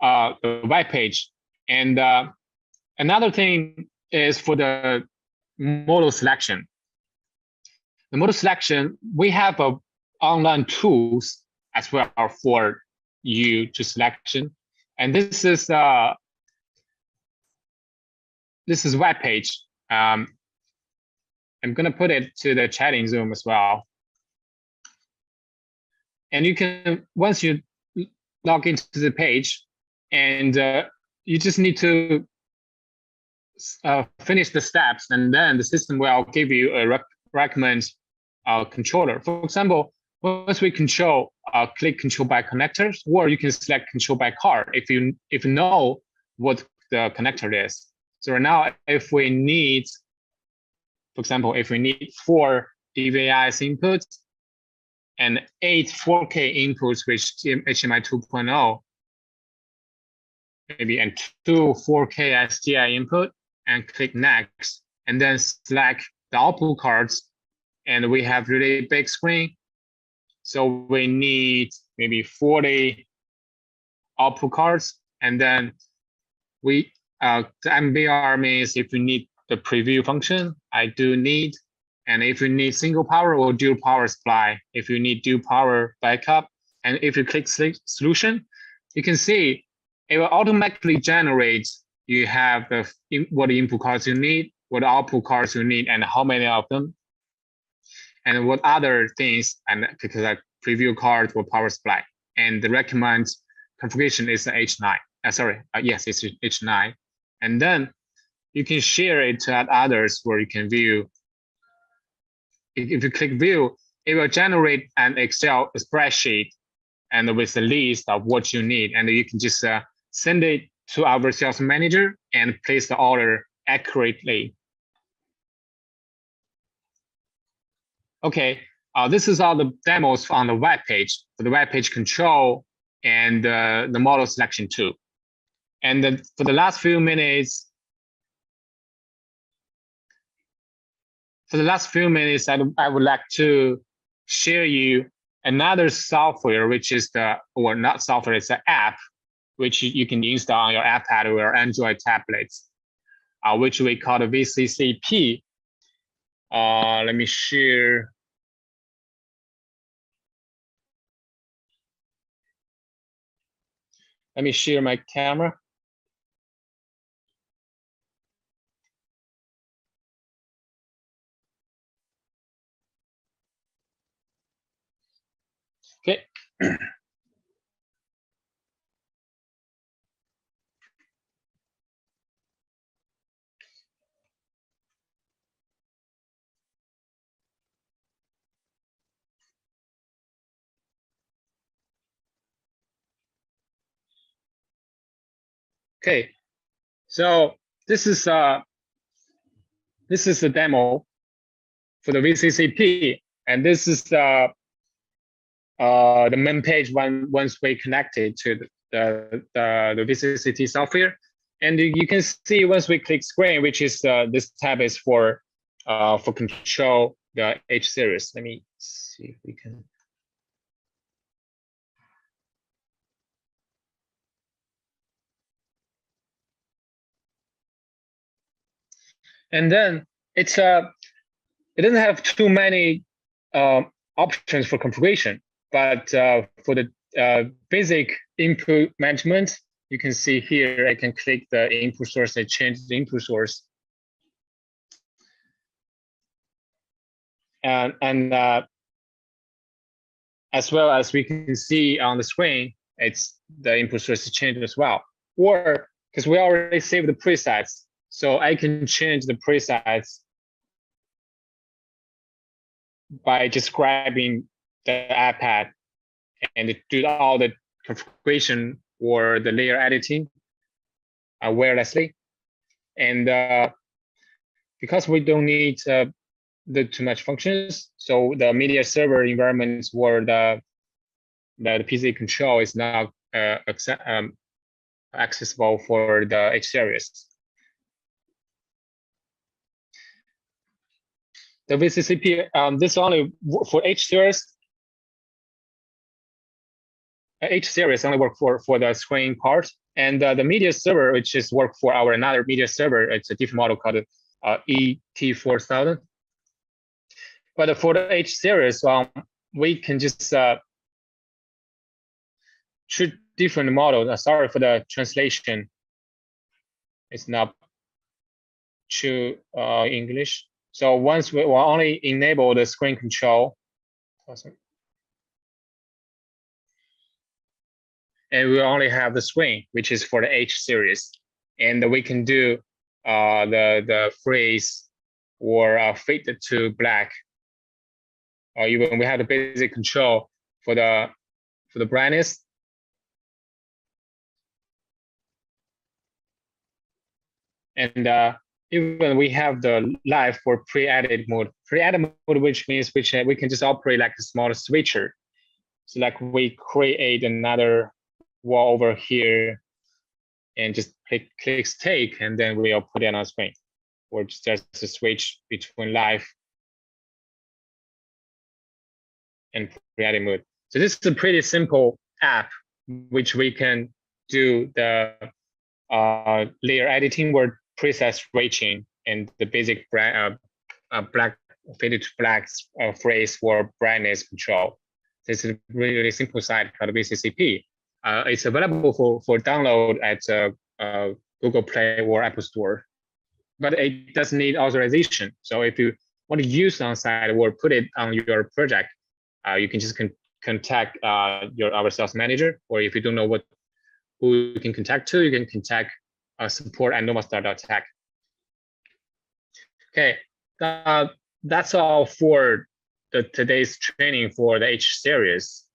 the web page. And another thing is for the model selection. The model selection, we have online tools as well for you to selection. And this is web page. I'm gonna put it to the chatting Zoom as well. And you can, once you log into the page, and you just need to finish the steps, and then the system will give you a recommend controller. For example, once we control, click control by connectors, or you can select control by card if you know what the connector is. So right now, if we need, for example, if we need 4 DVI inputs and 8 4K inputs with HDMI 2.0, maybe, and 2 4K SDI input, and click next, and then select the output cards, and we have really big screen. So we need maybe 40 output cards, and then we the MBR means if you need the preview function, I do need, and if you need single power or dual power supply, if you need dual power backup, and if you click solution, you can see it will automatically generate. You have what input cards you need, what output cards you need, and how many of them, and what other things, and because like preview card or power supply. And the recommended configuration is the H9. Yes, it's H9. And then you can share it to others where you can view. If you click view, it will generate an Excel spreadsheet and with the list of what you need, and you can just send it to our sales manager and place the order accurately. Okay, this is all the demos on the web page, for the web page control and the model selection too. And then for the last few minutes, I would like to share you another software, which is or not software, it's an app, which you can install on your iPad or Android tablets, which we call the VCCP. Let me share Let me share my camera. Okay. Okay. So this is the demo for the VCCP, and this is the main page once we connected to the VCCT software. And you can see once we click screen, which is this tab is for control the H series. Let me see if we can. And then it doesn't have too many options for configuration, but for the basic input management, you can see here, I can click the input source and change the input source. And as well as we can see on the screen, it's the input source is changed as well. Or because we already saved the presets, so I can change the presets by just grabbing the iPad and do all the configuration or the layer editing wirelessly. And because we don't need too much functions, so the media server environments where the PC control is now accessible for the H series. The VCCP, this only for H series. H series only work for the screen part, and the media server, which is work for our another media server. It's a different model called ET4000. But for the H series, we can just choose different models. Sorry for the translation. It's not to English. So once we will only enable the screen control, and we only have the screen, which is for the H series, and we can do the freeze or fade to black, or even we have the basic control for the brightness. And even we have the live for pre-edit mode. Pre-edit mode, which means we can just operate like a small switcher. So like we create another wall over here and just click take, and then we'll put it on screen, or just a switch between live and pre-edit mode. So this is a pretty simple app, which we can do the layer editing or preset switching and the basic black faded to black phrase for brightness control. This is a really simple site called VCCP. It's available for download at Google Play or Apple Store, but it doesn't need authorization. So if you want to use on site or put it on your project, you can just contact our sales manager, or if you don't know who you can contact to, you can contact support at NovaStar.tech. Okay, that's all for today's training for the H series.